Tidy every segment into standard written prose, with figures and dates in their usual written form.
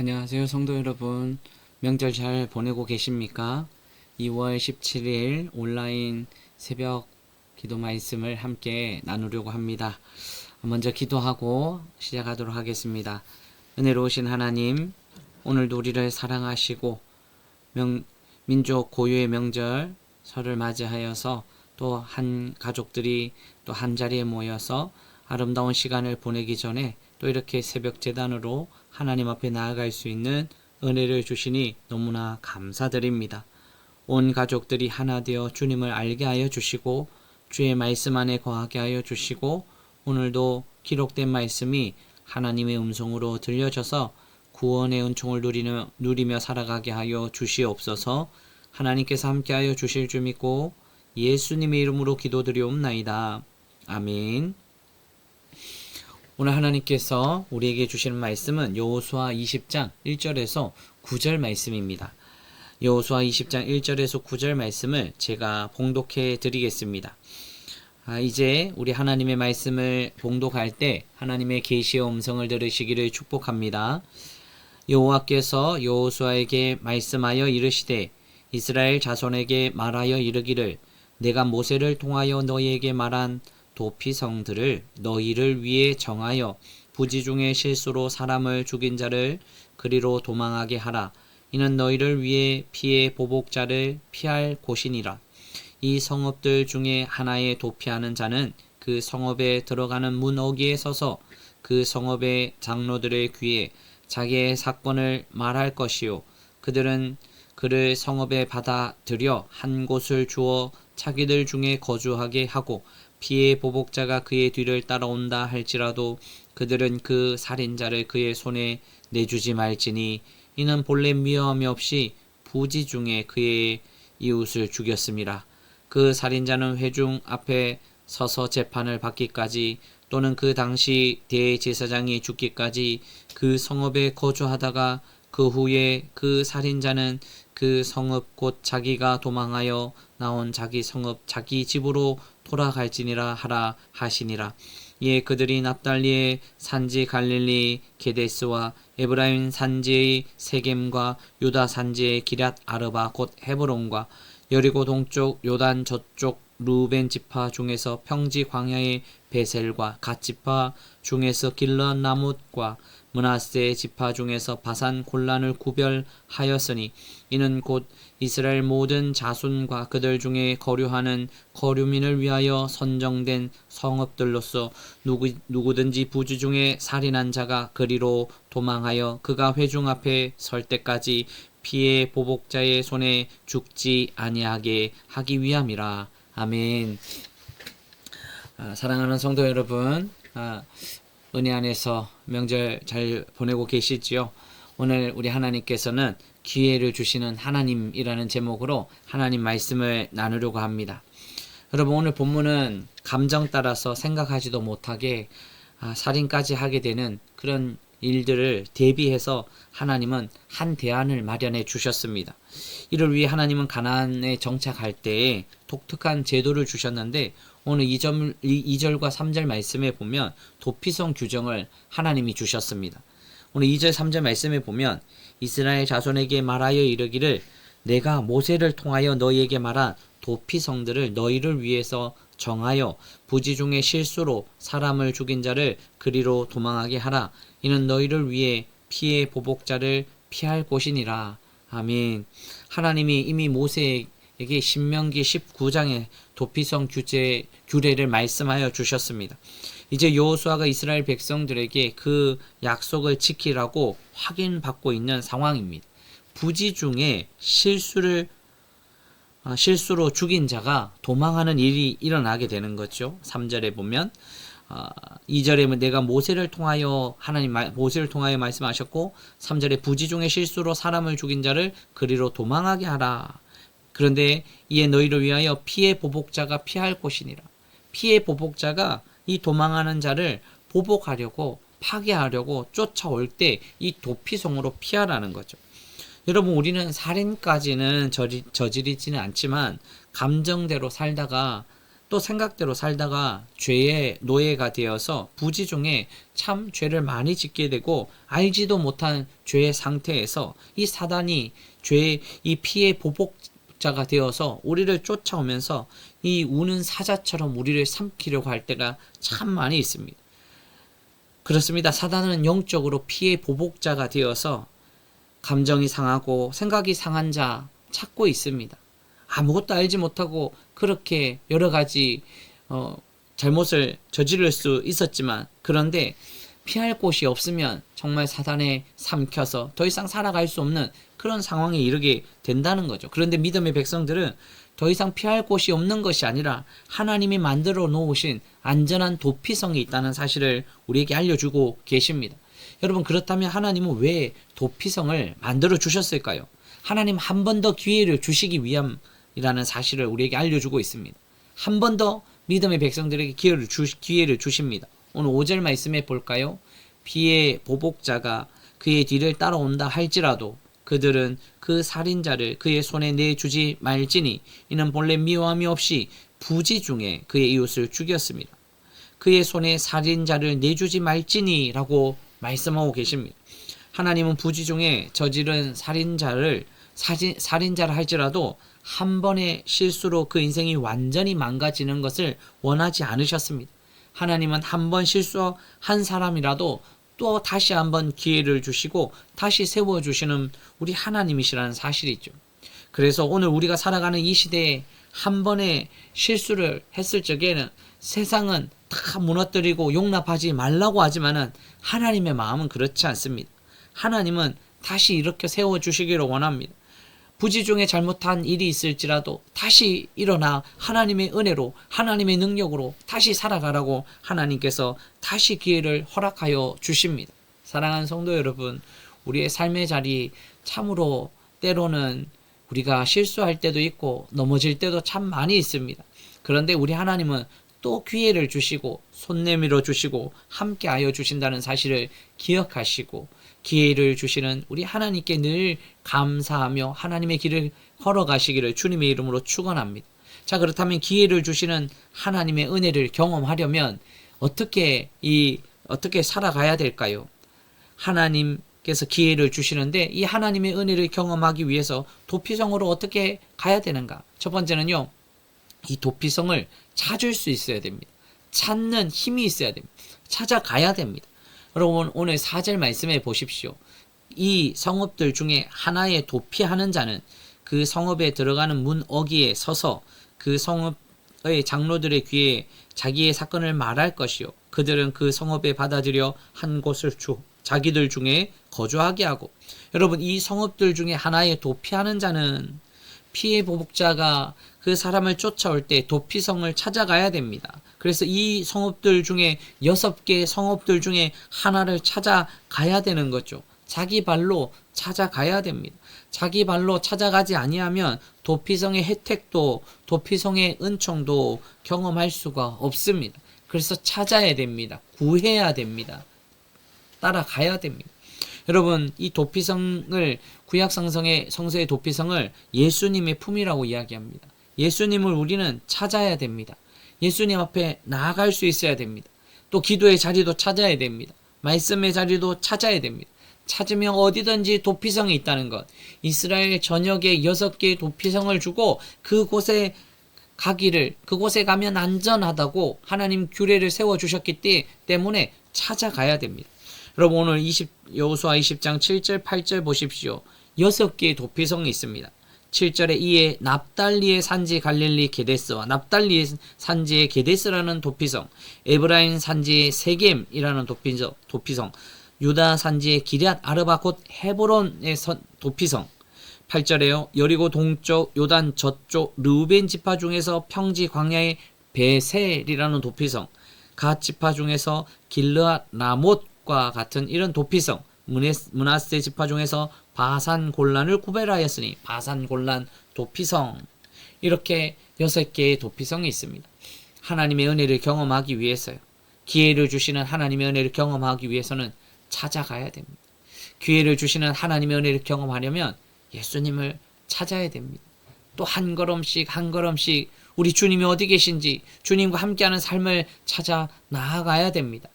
안녕하세요, 성도 여러분. 명절 잘 보내고 계십니까? 2월 17일 온라인 새벽 기도 말씀을 함께 나누려고 합니다. 먼저 기도하고 시작하도록 하겠습니다. 은혜로우신 하나님, 오늘도 우리를 사랑하시고 민족 고유의 명절 설을 맞이하여서 또 한 가족들이 또 한 자리에 모여서 아름다운 시간을 보내기 전에 또 이렇게 새벽 제단으로 하나님 앞에 나아갈 수 있는 은혜를 주시니 너무나 감사드립니다. 온 가족들이 하나 되어 주님을 알게 하여 주시고 주의 말씀 안에 거하게 하여 주시고 오늘도 기록된 말씀이 하나님의 음성으로 들려져서 구원의 은총을 누리며 살아가게 하여 주시옵소서. 하나님께서 함께하여 주실 줄 믿고 예수님의 이름으로 기도드리옵나이다. 아멘. 오늘 하나님께서 우리에게 주시는 말씀은 여호수아 20장 1절에서 9절 말씀입니다. 여호수아 20장 1절에서 9절 말씀을 제가 봉독해 드리겠습니다. 이제 우리 하나님의 말씀을 봉독할 때 하나님의 계시의 음성을 들으시기를 축복합니다. 여호와께서 여호수아에게 말씀하여 이르시되 이스라엘 자손에게 말하여 이르기를 내가 모세를 통하여 너희에게 말한 도피성들을 너희를 위해 정하여 부지 중에 실수로 사람을 죽인 자를 그리로 도망하게 하라. 이는 너희를 위해 피의 보복자를 피할 곳이니라. 이 성읍들 중에 하나에 도피하는 자는 그 성읍에 들어가는 문 어귀에 서서 그 성읍의 장로들의 귀에 자기의 사건을 말할 것이요 그들은 그를 성읍에 받아들여 한 곳을 주어 자기들 중에 거주하게 하고 피의 보복자가 그의 뒤를 따라온다 할지라도 그들은 그 살인자를 그의 손에 내주지 말지니 이는 본래 미워함이 없이 부지 중에 그의 이웃을 죽였음이라. 그 살인자는 회중 앞에 서서 재판을 받기까지 또는 그 당시 대제사장이 죽기까지 그 성읍에 거주하다가 그 후에 그 살인자는 그 성읍 곧 자기가 도망하여 나온 자기 성읍 자기 집으로 돌아갈지니라 하라 하시니라. 이에 그들이 납달리의 산지 갈릴리 게데스와 에브라임 산지의 세겜과 유다 산지의 기럇 아르바 곧 헤브론과 여리고 동쪽 요단 저쪽 루벤 지파 중에서 평지 광야의 베셀과 갓 지파 중에서 길르앗 라못과 므낫세 지파 중에서 바산 골란을 구별하였으니 이는 곧 이스라엘 모든 자손과 그들 중에 거류하는 거류민을 위하여 선정된 성읍들로서 누구든지 부지 중에 살인한 자가 그리로 도망하여 그가 회중 앞에 설 때까지 피의 보복자의 손에 죽지 아니하게 하기 위함이라. 아멘. 사랑하는 성도 여러분, 은혜 안에서 명절 잘 보내고 계시지요? 오늘 우리 하나님께서는 기회를 주시는 하나님이라는 제목으로 하나님 말씀을 나누려고 합니다. 여러분, 오늘 본문은 감정 따라서 생각하지도 못하게 살인까지 하게 되는 그런 일들을 대비해서 하나님은 한 대안을 마련해 주셨습니다. 이를 위해 하나님은 가나안에 정착할 때에 독특한 제도를 주셨는데 오늘 2절과 3절 말씀에 보면 도피성 규정을 하나님이 주셨습니다. 오늘 2절 3절 말씀에 보면 이스라엘 자손에게 말하여 이르기를 내가 모세를 통하여 너희에게 말한 도피성들을 너희를 위해서 정하여 부지 중에 실수로 사람을 죽인 자를 그리로 도망하게 하라. 이는 너희를 위해 피의 보복자를 피할 곳이니라. 아멘. 하나님이 이미 모세에게 신명기 19장의 도피성 규례를 말씀하여 주셨습니다. 이제 여호수아가 이스라엘 백성들에게 그 약속을 지키라고 확인받고 있는 상황입니다. 부지 중에 실수로 죽인 자가 도망하는 일이 일어나게 되는 거죠. 3절에 보면 2절에 내가 모세를 통하여 말씀하셨고 3절에 부지 중에 실수로 사람을 죽인 자를 그리로 도망하게 하라. 그런데 이에 너희를 위하여 피의 보복자가 피할 곳이니라. 피의 보복자가 이 도망하는 자를 보복하려고 파괴하려고 쫓아올 때 이 도피성으로 피하라는 거죠. 여러분, 우리는 살인까지는 저지르지는 않지만 감정대로 살다가 또 생각대로 살다가 죄의 노예가 되어서 부지 중에 참 죄를 많이 짓게 되고 알지도 못한 죄의 상태에서 이 사단이 죄의 이 피의 보복자가 되어서 우리를 쫓아오면서 이 우는 사자처럼 우리를 삼키려고 할 때가 참 많이 있습니다. 그렇습니다. 사단은 영적으로 피의 보복자가 되어서 감정이 상하고 생각이 상한 자 찾고 있습니다. 아무것도 알지 못하고 그렇게 여러 가지 잘못을 저지를 수 있었지만, 그런데 피할 곳이 없으면 정말 사단에 삼켜서 더 이상 살아갈 수 없는 그런 상황에 이르게 된다는 거죠. 그런데 믿음의 백성들은 더 이상 피할 곳이 없는 것이 아니라 하나님이 만들어 놓으신 안전한 도피성이 있다는 사실을 우리에게 알려주고 계십니다. 여러분, 그렇다면 하나님은 왜 도피성을 만들어 주셨을까요? 하나님 한 번 더 기회를 주시기 위함이라는 사실을 우리에게 알려주고 있습니다. 한 번 더 믿음의 백성들에게 기회를 주십니다. 오늘 5절 말씀에 볼까요? 피의 보복자가 그의 뒤를 따라온다 할지라도 그들은 그 살인자를 그의 손에 내주지 말지니 이는 본래 미워함이 없이 부지 중에 그의 이웃을 죽였습니다. 그의 손에 살인자를 내주지 말지니 라고 말씀하고 계십니다. 하나님은 부지 중에 저지른 살인자를 할지라도 한 번의 실수로 그 인생이 완전히 망가지는 것을 원하지 않으셨습니다. 하나님은 한 번 실수한 사람이라도 또 다시 한번 기회를 주시고 다시 세워주시는 우리 하나님이시라는 사실이죠. 그래서 오늘 우리가 살아가는 이 시대에 한 번의 실수를 했을 적에는 세상은 다 무너뜨리고 용납하지 말라고 하지만은 하나님의 마음은 그렇지 않습니다. 하나님은 다시 이렇게 세워주시기를 원합니다. 부지 중에 잘못한 일이 있을지라도 다시 일어나 하나님의 은혜로 하나님의 능력으로 다시 살아가라고 하나님께서 다시 기회를 허락하여 주십니다. 사랑하는 성도 여러분, 우리의 삶의 자리 참으로 때로는 우리가 실수할 때도 있고 넘어질 때도 참 많이 있습니다. 그런데 우리 하나님은 또 기회를 주시고 손 내밀어 주시고 함께하여 주신다는 사실을 기억하시고 기회를 주시는 우리 하나님께 늘 감사하며 하나님의 길을 걸어가시기를 주님의 이름으로 축원합니다. 자, 그렇다면 기회를 주시는 하나님의 은혜를 경험하려면 어떻게 살아가야 될까요? 하나님께서 기회를 주시는데 이 하나님의 은혜를 경험하기 위해서 도피성으로 어떻게 가야 되는가? 첫 번째는요, 이 도피성을 찾을 수 있어야 됩니다. 찾는 힘이 있어야 됩니다. 찾아가야 됩니다. 여러분, 오늘 4절 말씀해 보십시오. 이 성읍들 중에 하나에 도피하는 자는 그 성읍에 들어가는 문 어귀에 서서 그 성읍의 장로들의 귀에 자기의 사건을 말할 것이요, 그들은 그 성읍에 받아들여 한 곳을 자기들 중에 거주하게 하고. 여러분, 이 성읍들 중에 하나에 도피하는 자는 피해 보복자가 그 사람을 쫓아올 때 도피성을 찾아가야 됩니다. 그래서 이 성읍들 중에 6개의 성읍들 중에 하나를 찾아가야 되는 거죠. 자기 발로 찾아가야 됩니다. 자기 발로 찾아가지 아니하면 도피성의 혜택도 도피성의 은총도 경험할 수가 없습니다. 그래서 찾아야 됩니다. 구해야 됩니다. 따라가야 됩니다. 여러분, 이 도피성을 구약 성서의 도피성을 예수님의 품이라고 이야기합니다. 예수님을 우리는 찾아야 됩니다. 예수님 앞에 나아갈 수 있어야 됩니다. 또 기도의 자리도 찾아야 됩니다. 말씀의 자리도 찾아야 됩니다. 찾으면 어디든지 도피성이 있다는 것. 이스라엘 전역에 6개의 도피성을 주고 그곳에 그곳에 가면 안전하다고 하나님 규례를 세워주셨기 때문에 찾아가야 됩니다. 여러분, 오늘 여호수아 20장 7절 8절 보십시오. 6개의 도피성이 있습니다. 7절에 이에 납달리의 산지 갈릴리 게데스와 납달리의 산지의 게데스라는 도피성, 에브라임 산지의 세겜이라는 도피성, 유다 산지의 기럇 아르바 곧 헤브론의 도피성. 8절에요. 여리고 동쪽 요단 저쪽 르우벤 지파 중에서 평지 광야의 베셀이라는 도피성, 갓 지파 중에서 길르앗 라못과 같은 이런 도피성, 므낫세 지파 중에서 바산 골란을 구별하였으니 바산 골란 도피성. 이렇게 6개의 도피성이 있습니다. 하나님의 은혜를 경험하기 위해서요, 기회를 주시는 하나님의 은혜를 경험하기 위해서는 찾아가야 됩니다. 기회를 주시는 하나님의 은혜를 경험하려면 예수님을 찾아야 됩니다. 또 한 걸음씩 한 걸음씩 우리 주님이 어디 계신지 주님과 함께하는 삶을 찾아 나아가야 됩니다.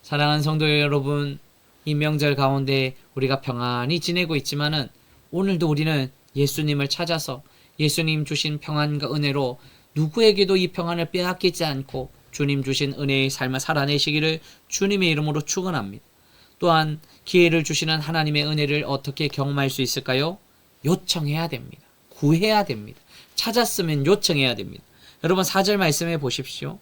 사랑하는 성도 여러분, 이 명절 가운데 우리가 평안히 지내고 있지만은 오늘도 우리는 예수님을 찾아서 예수님 주신 평안과 은혜로 누구에게도 이 평안을 빼앗기지 않고 주님 주신 은혜의 삶을 살아내시기를 주님의 이름으로 축원합니다. 또한 기회를 주시는 하나님의 은혜를 어떻게 경험할 수 있을까요? 요청해야 됩니다. 구해야 됩니다. 찾았으면 요청해야 됩니다. 여러분 4절 말씀해 보십시오.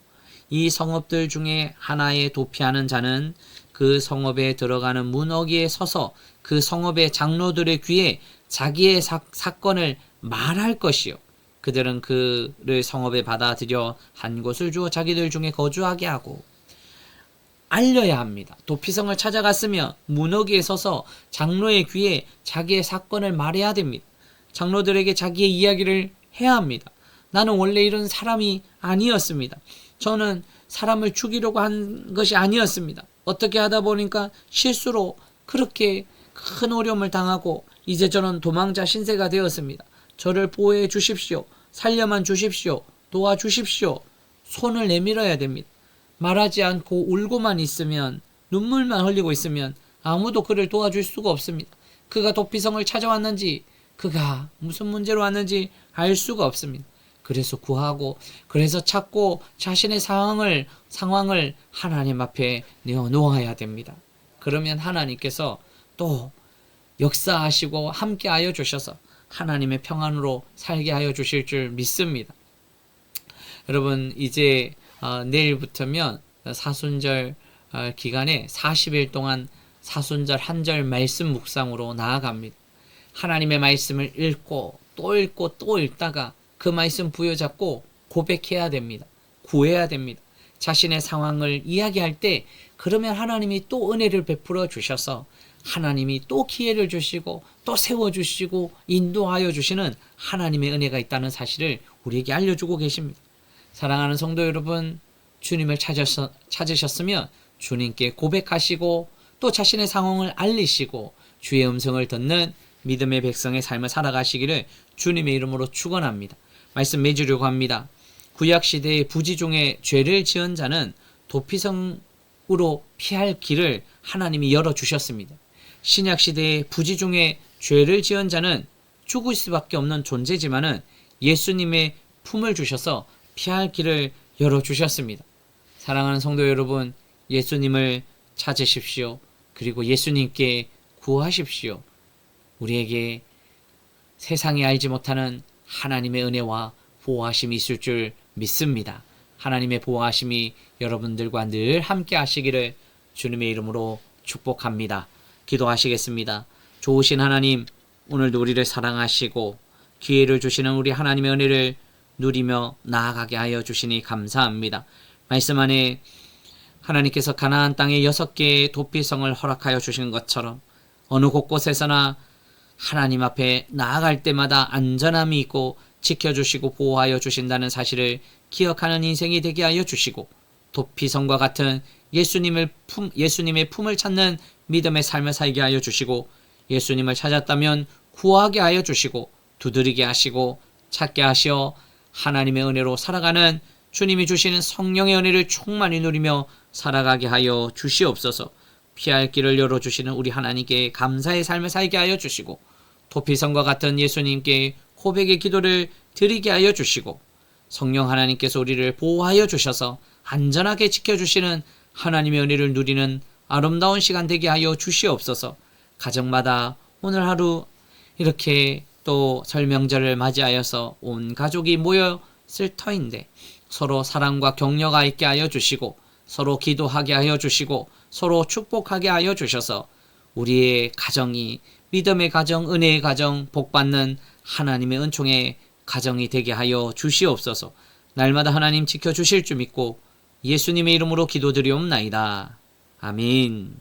이 성읍들 중에 하나에 도피하는 자는 그 성읍에 들어가는 문어기에 서서 그 성읍의 장로들의 귀에 자기의 사건을 말할 것이요. 그들은 그를 성읍에 받아들여 한 곳을 주어 자기들 중에 거주하게 하고. 알려야 합니다. 도피성을 찾아갔으면 문어기에 서서 장로의 귀에 자기의 사건을 말해야 됩니다. 장로들에게 자기의 이야기를 해야 합니다. 나는 원래 이런 사람이 아니었습니다. 저는 사람을 죽이려고 한 것이 아니었습니다. 어떻게 하다 보니까 실수로 그렇게 큰 어려움을 당하고 이제 저는 도망자 신세가 되었습니다. 저를 보호해 주십시오. 살려만 주십시오. 도와주십시오. 손을 내밀어야 됩니다. 말하지 않고 울고만 있으면, 눈물만 흘리고 있으면 아무도 그를 도와줄 수가 없습니다. 그가 도피성을 찾아왔는지, 그가 무슨 문제로 왔는지 알 수가 없습니다. 그래서 구하고, 그래서 찾고 자신의 상황을 하나님 앞에 내어놓아야 됩니다. 그러면 하나님께서 또 역사하시고 함께하여 주셔서 하나님의 평안으로 살게 하여 주실 줄 믿습니다. 여러분, 이제 내일부터면 사순절 기간에 40일 동안 사순절 한절 말씀 묵상으로 나아갑니다. 하나님의 말씀을 읽고 또 읽다가 그 말씀 부여잡고 고백해야 됩니다. 구해야 됩니다. 자신의 상황을 이야기할 때 그러면 하나님이 또 은혜를 베풀어 주셔서 하나님이 또 기회를 주시고 또 세워주시고 인도하여 주시는 하나님의 은혜가 있다는 사실을 우리에게 알려주고 계십니다. 사랑하는 성도 여러분, 주님을 찾으셨으면 주님께 고백하시고 또 자신의 상황을 알리시고 주의 음성을 듣는 믿음의 백성의 삶을 살아가시기를 주님의 이름으로 축원합니다. 말씀 맺으려고 합니다. 구약시대의 부지 중에 죄를 지은 자는 도피성으로 피할 길을 하나님이 열어주셨습니다. 신약시대의 부지 중에 죄를 지은 자는 죽을 수밖에 없는 존재지만은 예수님의 품을 주셔서 피할 길을 열어주셨습니다. 사랑하는 성도 여러분, 예수님을 찾으십시오. 그리고 예수님께 구하십시오. 우리에게 세상이 알지 못하는 하나님의 은혜와 보호하심이 있을 줄 믿습니다. 하나님의 보호하심이 여러분들과 늘 함께 하시기를 주님의 이름으로 축복합니다. 기도하시겠습니다. 좋으신 하나님, 오늘도 우리를 사랑하시고 기회를 주시는 우리 하나님의 은혜를 누리며 나아가게 하여 주시니 감사합니다. 말씀 안에 하나님께서 가나안 땅에 6개의 도피성을 허락하여 주신 것처럼 어느 곳곳에서나 하나님 앞에 나아갈 때마다 안전함이 있고 지켜주시고 보호하여 주신다는 사실을 기억하는 인생이 되게 하여 주시고 도피성과 같은 예수님의 품을 찾는 믿음의 삶을 살게 하여 주시고 예수님을 찾았다면 구하게 하여 주시고 두드리게 하시고 찾게 하시어 하나님의 은혜로 살아가는 주님이 주시는 성령의 은혜를 충만히 누리며 살아가게 하여 주시옵소서. 피할 길을 열어주시는 우리 하나님께 감사의 삶을 살게 하여 주시고 도피성과 같은 예수님께 고백의 기도를 드리게 하여 주시고 성령 하나님께서 우리를 보호하여 주셔서 안전하게 지켜주시는 하나님의 은혜를 누리는 아름다운 시간 되게 하여 주시옵소서. 가정마다 오늘 하루 이렇게 또 설 명절을 맞이하여서 온 가족이 모였을 터인데 서로 사랑과 격려가 있게 하여 주시고 서로 기도하게 하여 주시고 서로 축복하게 하여 주셔서 우리의 가정이 믿음의 가정, 은혜의 가정, 복받는 하나님의 은총의 가정이 되게 하여 주시옵소서. 날마다 하나님 지켜주실 줄 믿고 예수님의 이름으로 기도드리옵나이다. 아멘.